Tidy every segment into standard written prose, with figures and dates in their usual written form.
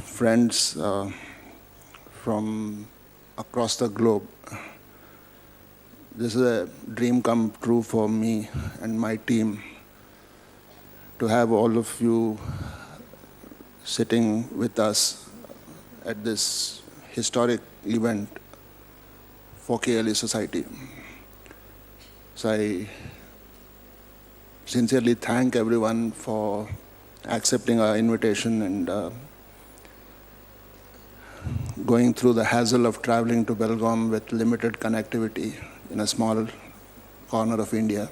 friends from across the globe. This is a dream come true for me and my team to have all of you sitting with us at this historic event for KLE Society. So I sincerely thank everyone for accepting our invitation and going through the hassle of traveling to Belgaum with limited connectivity in a small corner of India.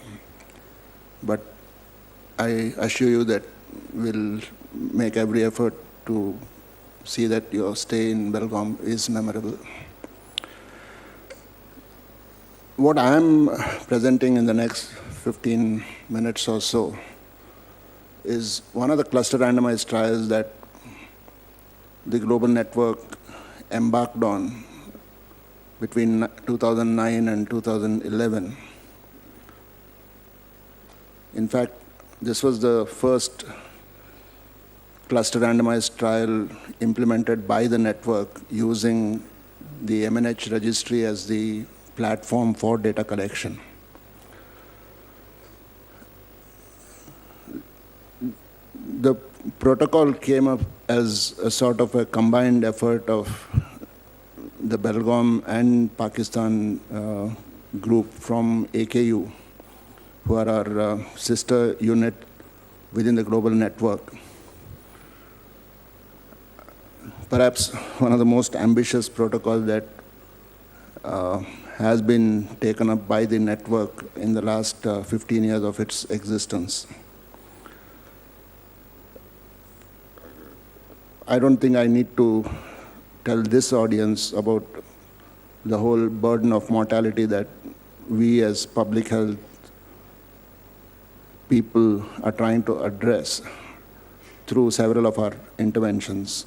But I assure you that we'll make every effort to see that your stay in Belgaum is memorable. What I am presenting in the next 15 minutes or so is one of the cluster randomized trials that the global network embarked on between 2009 and 2011. In fact, this was the first cluster randomized trial implemented by the network using the MNH registry as the platform for data collection. The protocol came up as a sort of a combined effort of the Belgaum and Pakistan group from AKU, who are our sister unit within the global network. Perhaps one of the most ambitious protocols that has been taken up by the network in the last 15 years of its existence. I don't think I need to tell this audience about the whole burden of mortality that we as public health people are trying to address through several of our interventions.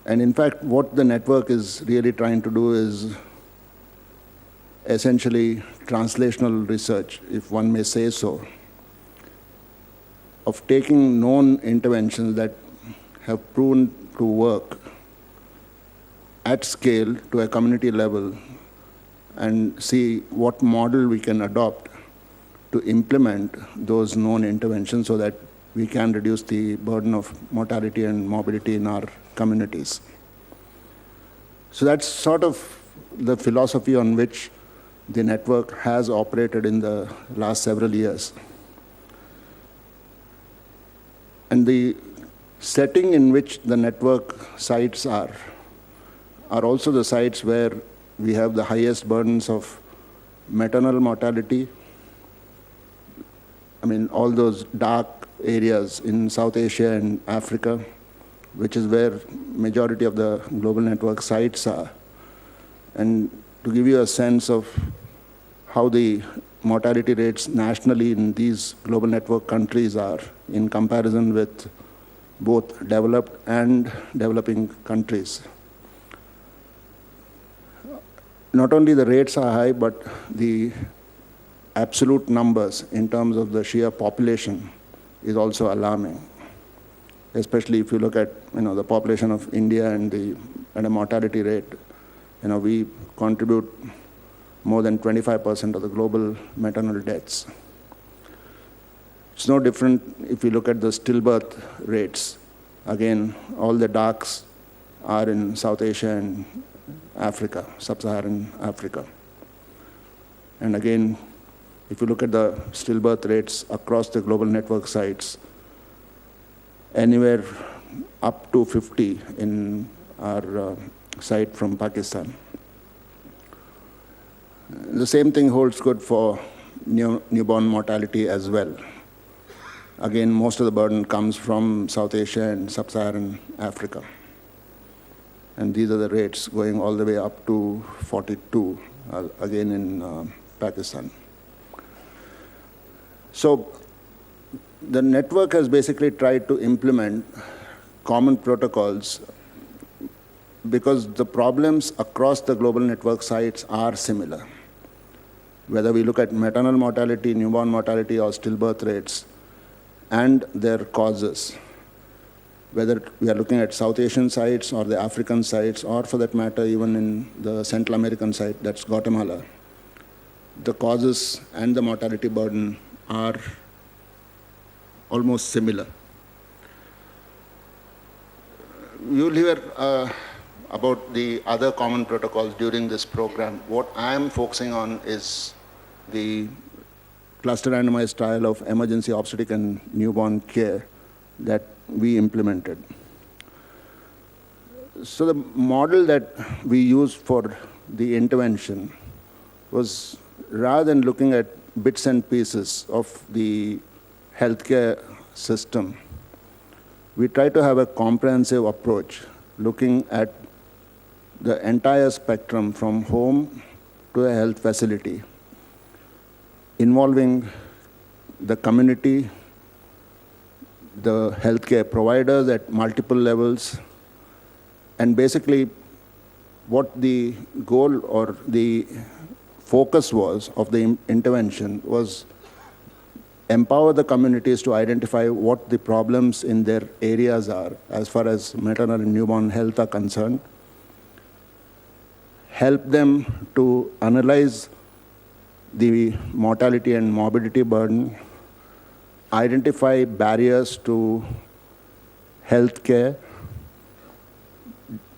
And in fact, what the network is really trying to do is essentially translational research, if one may say so, of taking known interventions that have proven to work at scale to a community level and see what model we can adopt to implement those known interventions so that we can reduce the burden of mortality and morbidity in our communities. So that's sort of the philosophy on which the network has operated in the last several years. And the setting in which the network sites are also the sites where we have the highest burdens of maternal mortality. I mean, all those dark areas in South Asia and Africa, which is where majority of the global network sites are. And to give you a sense of how the mortality rates nationally in these global network countries are in comparison with both developed and developing countries. Not only the rates are high, but the absolute numbers in terms of the sheer population is also alarming. Especially if you look at the population of India and a mortality rate, we contribute more than 25% of the global maternal deaths. It's no different if you look at the stillbirth rates. Again, all the darks are in South Asia and Africa, sub-Saharan Africa. And again, if you look at the stillbirth rates across the global network sites, anywhere up to 50 in our site from Pakistan. The same thing holds good for newborn mortality as well. Again, most of the burden comes from South Asia and sub-Saharan Africa. And these are the rates going all the way up to 42, again in Pakistan. So the network has basically tried to implement common protocols because the problems across the global network sites are similar. Whether we look at maternal mortality, newborn mortality, or stillbirth rates, and their causes, whether we are looking at South Asian sites or the African sites, or for that matter, even in the Central American site, that's Guatemala, the causes and the mortality burden are almost similar. You will hear about the other common protocols during this program. What I am focusing on is the cluster randomized trial of emergency obstetric and newborn care that we implemented. So the model that we used for the intervention was, rather than looking at bits and pieces of the healthcare system, we try to have a comprehensive approach, looking at the entire spectrum from home to a health facility, involving the community, the healthcare providers at multiple levels, and basically what the goal or the focus was of the intervention was empower the communities to identify what the problems in their areas are as far as maternal and newborn health are concerned, help them to analyze the mortality and morbidity burden, identify barriers to health care,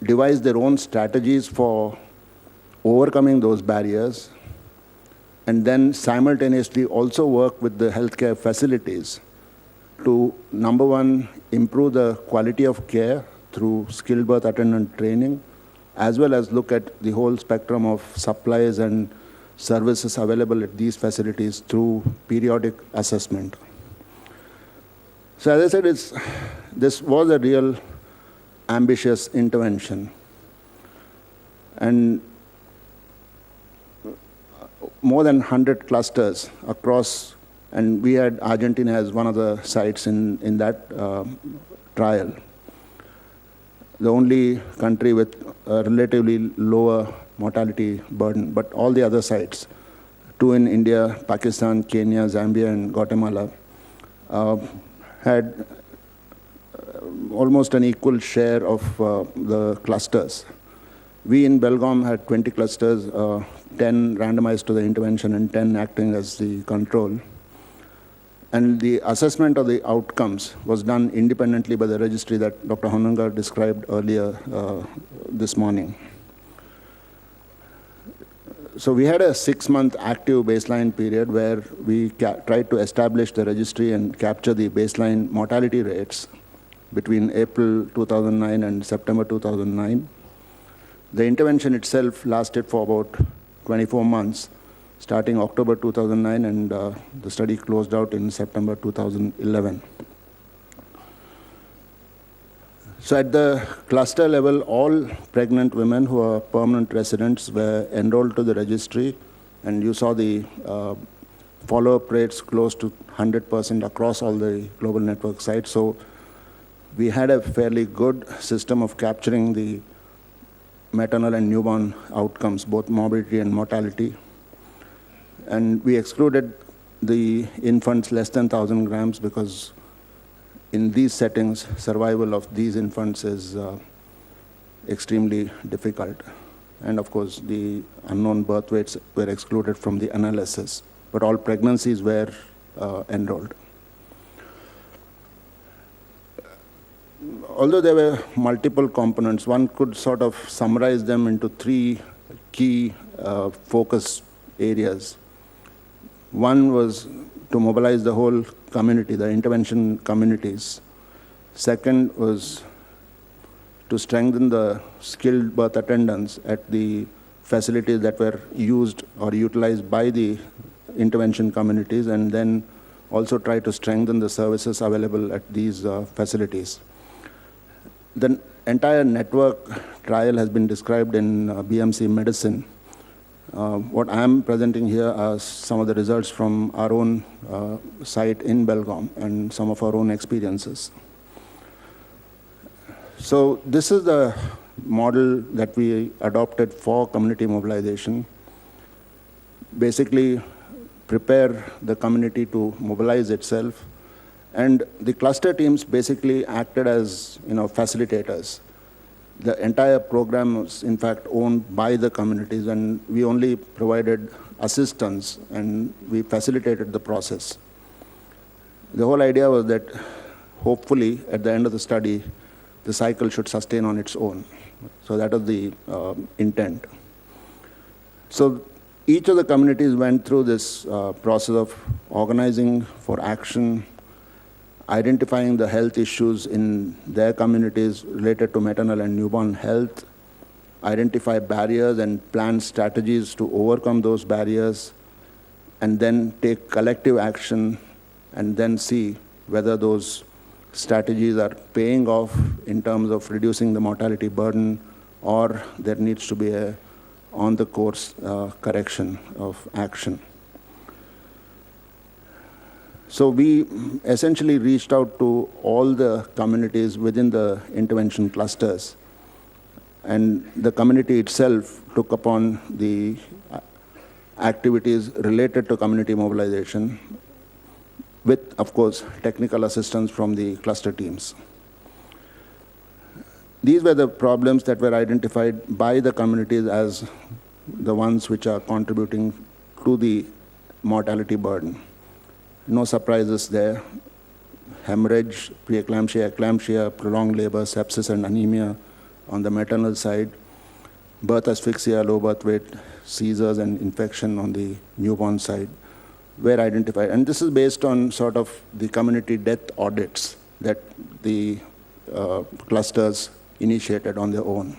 devise their own strategies for overcoming those barriers, and then simultaneously also work with the healthcare facilities to, number one, improve the quality of care through skilled birth attendant training, as well as look at the whole spectrum of supplies and services available at these facilities through periodic assessment. So as I said, this was a real ambitious intervention. And more than 100 clusters across, and we had Argentina as one of the sites in that trial. The only country with a relatively lower mortality burden, but all the other sites, 2 in India, Pakistan, Kenya, Zambia, and Guatemala, had almost an equal share of the clusters. We in Belgaum had 20 clusters, 10 randomized to the intervention and 10 acting as the control. And the assessment of the outcomes was done independently by the registry that Dr. Honunga described earlier this morning. So we had a 6-month active baseline period where we tried to establish the registry and capture the baseline mortality rates between April 2009 and September 2009. The intervention itself lasted for about 24 months, starting October 2009, and the study closed out in September 2011. So at the cluster level, all pregnant women who are permanent residents were enrolled to the registry, and you saw the follow-up rates close to 100% across all the global network sites. So we had a fairly good system of capturing the maternal and newborn outcomes, both morbidity and mortality. And we excluded the infants less than 1,000 grams because in these settings, survival of these infants is extremely difficult. And of course, the unknown birth weights were excluded from the analysis, but all pregnancies were enrolled. Although there were multiple components, one could sort of summarize them into 3 key focus areas. One was to mobilize the whole community, the intervention communities. Second was to strengthen the skilled birth attendants at the facilities that were used or utilized by the intervention communities, and then also try to strengthen the services available at these facilities. The entire network trial has been described in BMC Medicine. What I'm presenting here are some of the results from our own site in Belgaum and some of our own experiences. So this is the model that we adopted for community mobilization. Basically, prepare the community to mobilize itself And the cluster teams basically acted as, facilitators. The entire program was, in fact, owned by the communities, and we only provided assistance, and we facilitated the process. The whole idea was that, hopefully, at the end of the study, the cycle should sustain on its own. So that was the intent. So each of the communities went through this process of organizing for action, identifying the health issues in their communities related to maternal and newborn health, identify barriers and plan strategies to overcome those barriers, and then take collective action, and then see whether those strategies are paying off in terms of reducing the mortality burden, or there needs to be a on-the-course correction of action. So we essentially reached out to all the communities within the intervention clusters, and the community itself took upon the activities related to community mobilization with, of course, technical assistance from the cluster teams. These were the problems that were identified by the communities as the ones which are contributing to the mortality burden. No surprises there. Hemorrhage, preeclampsia, eclampsia, prolonged labor, sepsis, and anemia on the maternal side, birth asphyxia, low birth weight, seizures, and infection on the newborn side were identified. And this is based on sort of the community death audits that the clusters initiated on their own.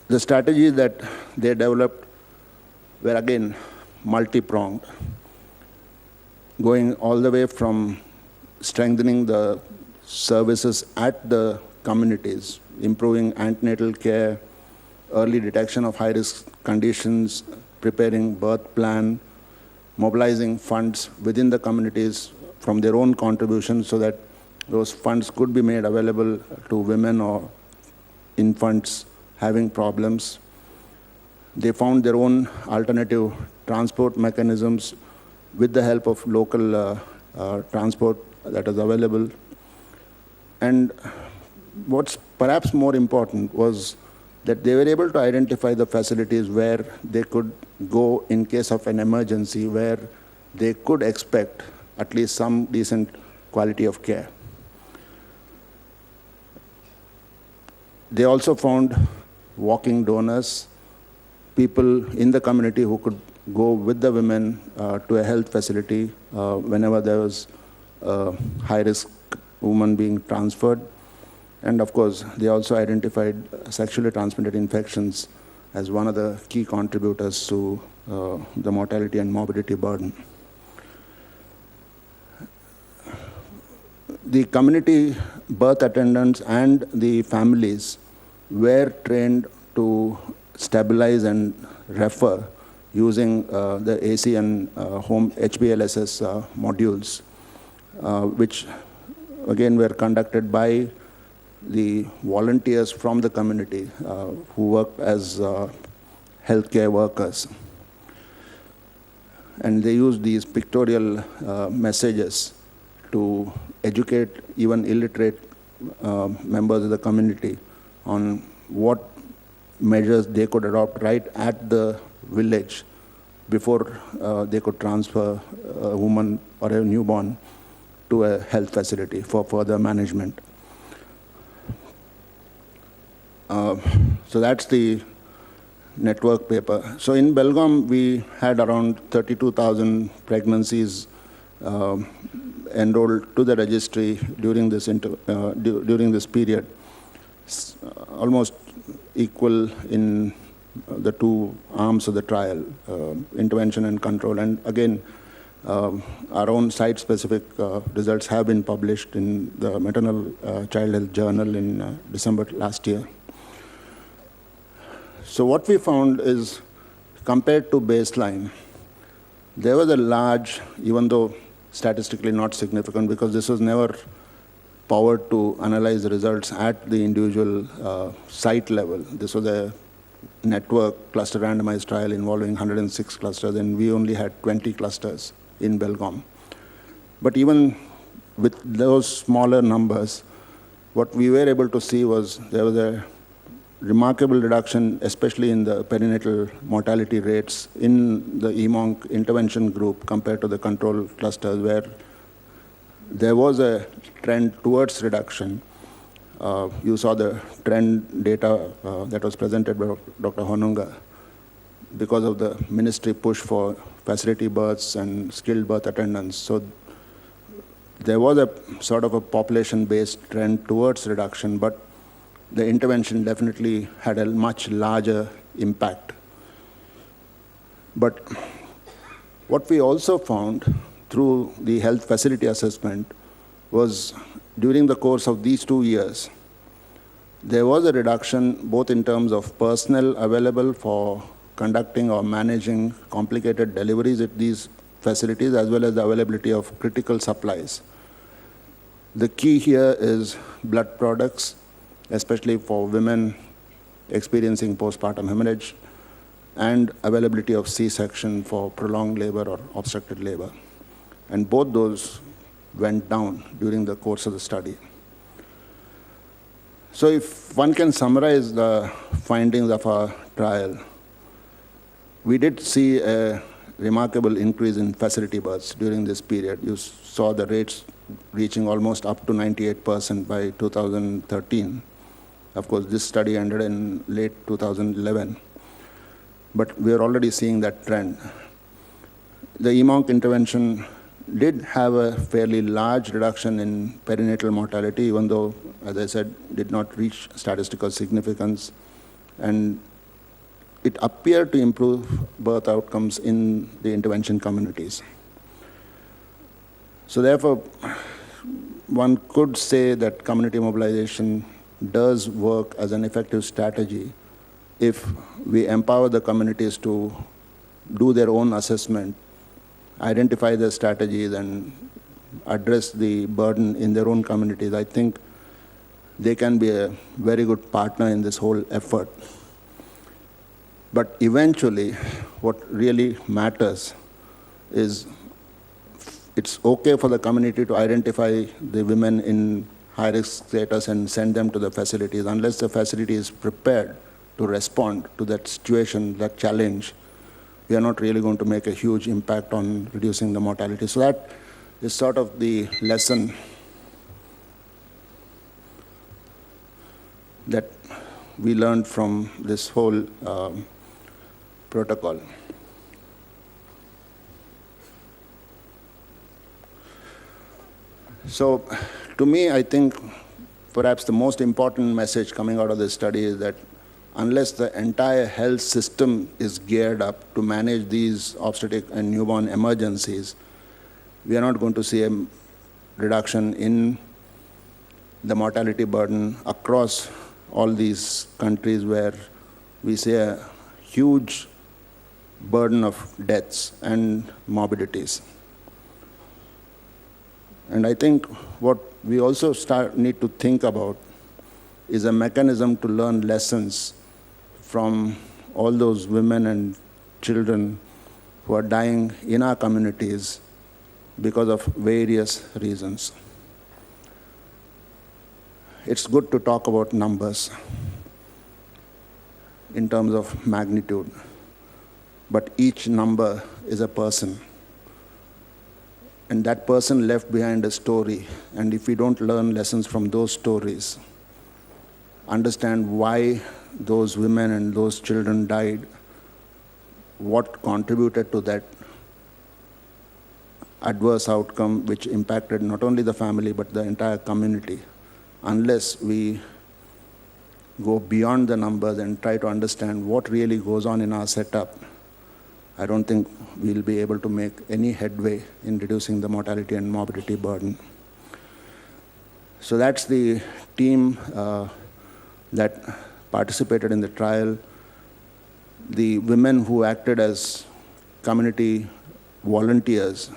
The strategies that they developed were, again, multi-pronged, going all the way from strengthening the services at the communities, improving antenatal care, early detection of high-risk conditions, preparing birth plan, mobilizing funds within the communities from their own contributions so that those funds could be made available to women or infants having problems. They found their own alternative transport mechanisms with the help of local transport that is available. And what's perhaps more important was that they were able to identify the facilities where they could go in case of an emergency, where they could expect at least some decent quality of care. They also found walking donors, people in the community who could go with the women to a health facility whenever there was a high-risk woman being transferred. And of course, they also identified sexually transmitted infections as one of the key contributors to the mortality and morbidity burden. The community birth attendants and the families were trained to stabilize and refer using the AC and home HBLSS modules, which again were conducted by the volunteers from the community who work as healthcare workers. And they use these pictorial messages to educate even illiterate members of the community on what measures they could adopt right at the village before they could transfer a woman or a newborn to a health facility for further management. So that's the network paper. So in Belgaum, we had around 32,000 pregnancies enrolled to the registry during this period, almost equal in the two arms of the trial, intervention and control. And again, our own site-specific results have been published in the Maternal Child Health Journal in December last year. So what we found is, compared to baseline, there was a large, even though statistically not significant, because this was never powered to analyze the results at the individual site level. This was a network cluster randomized trial involving 106 clusters, and we only had 20 clusters in Belgaum. But even with those smaller numbers, what we were able to see was there was a remarkable reduction, especially in the perinatal mortality rates in the EMONC intervention group compared to the control clusters, where there was a trend towards reduction. You saw the trend data that was presented by Dr. Honunga because of the ministry push for facility births and skilled birth attendants. So there was a sort of a population-based trend towards reduction, but the intervention definitely had a much larger impact. But what we also found through the health facility assessment was during the course of these 2 years, there was a reduction both in terms of personnel available for conducting or managing complicated deliveries at these facilities, as well as the availability of critical supplies. The key here is blood products, especially for women experiencing postpartum hemorrhage, and availability of C-section for prolonged labor or obstructed labor. And both those went down during the course of the study. So if one can summarize the findings of our trial, we did see a remarkable increase in facility births during this period. You saw the rates reaching almost up to 98% by 2013. Of course, this study ended in late 2011. But we are already seeing that trend. The EMONC intervention did have a fairly large reduction in perinatal mortality, even though, as I said, did not reach statistical significance. And it appeared to improve birth outcomes in the intervention communities. So therefore, one could say that community mobilization does work as an effective strategy if we empower the communities to do their own assessment, identify their strategies, and address the burden in their own communities. I think they can be a very good partner in this whole effort. But eventually, what really matters is it's okay for the community to identify the women in high-risk status and send them to the facilities. Unless the facility is prepared to respond to that situation, that challenge, we are not really going to make a huge impact on reducing the mortality. So that is sort of the lesson that we learned from this whole protocol. So to me, I think perhaps the most important message coming out of this study is that unless the entire health system is geared up to manage these obstetric and newborn emergencies, we are not going to see a reduction in the mortality burden across all these countries where we see a huge burden of deaths and morbidities. And I think what we also need to think about is a mechanism to learn lessons from all those women and children who are dying in our communities because of various reasons. It's good to talk about numbers in terms of magnitude, but each number is a person. And that person left behind a story. And if we don't learn lessons from those stories, understand why those women and those children died, what contributed to that adverse outcome which impacted not only the family but the entire community, unless we go beyond the numbers and try to understand what really goes on in our setup, I don't think we'll be able to make any headway in reducing the mortality and morbidity burden. So that's the team that participated in the trial. The women who acted as community volunteers,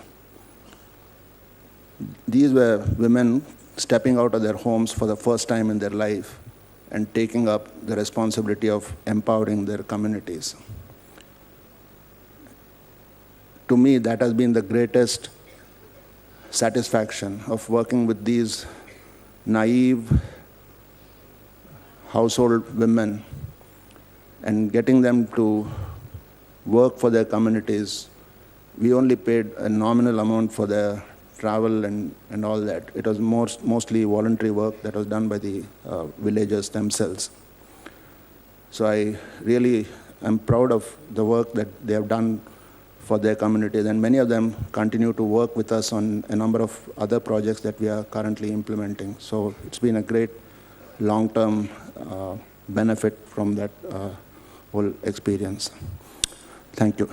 these were women stepping out of their homes for the first time in their life and taking up the responsibility of empowering their communities. To me, that has been the greatest satisfaction of working with these naive household women and getting them to work for their communities. We only paid a nominal amount for their travel and all that. It was mostly voluntary work that was done by the villagers themselves. So I really am proud of the work that they have done for their communities, and many of them continue to work with us on a number of other projects that we are currently implementing. So it's been a great long-term benefit from that whole experience. Thank you.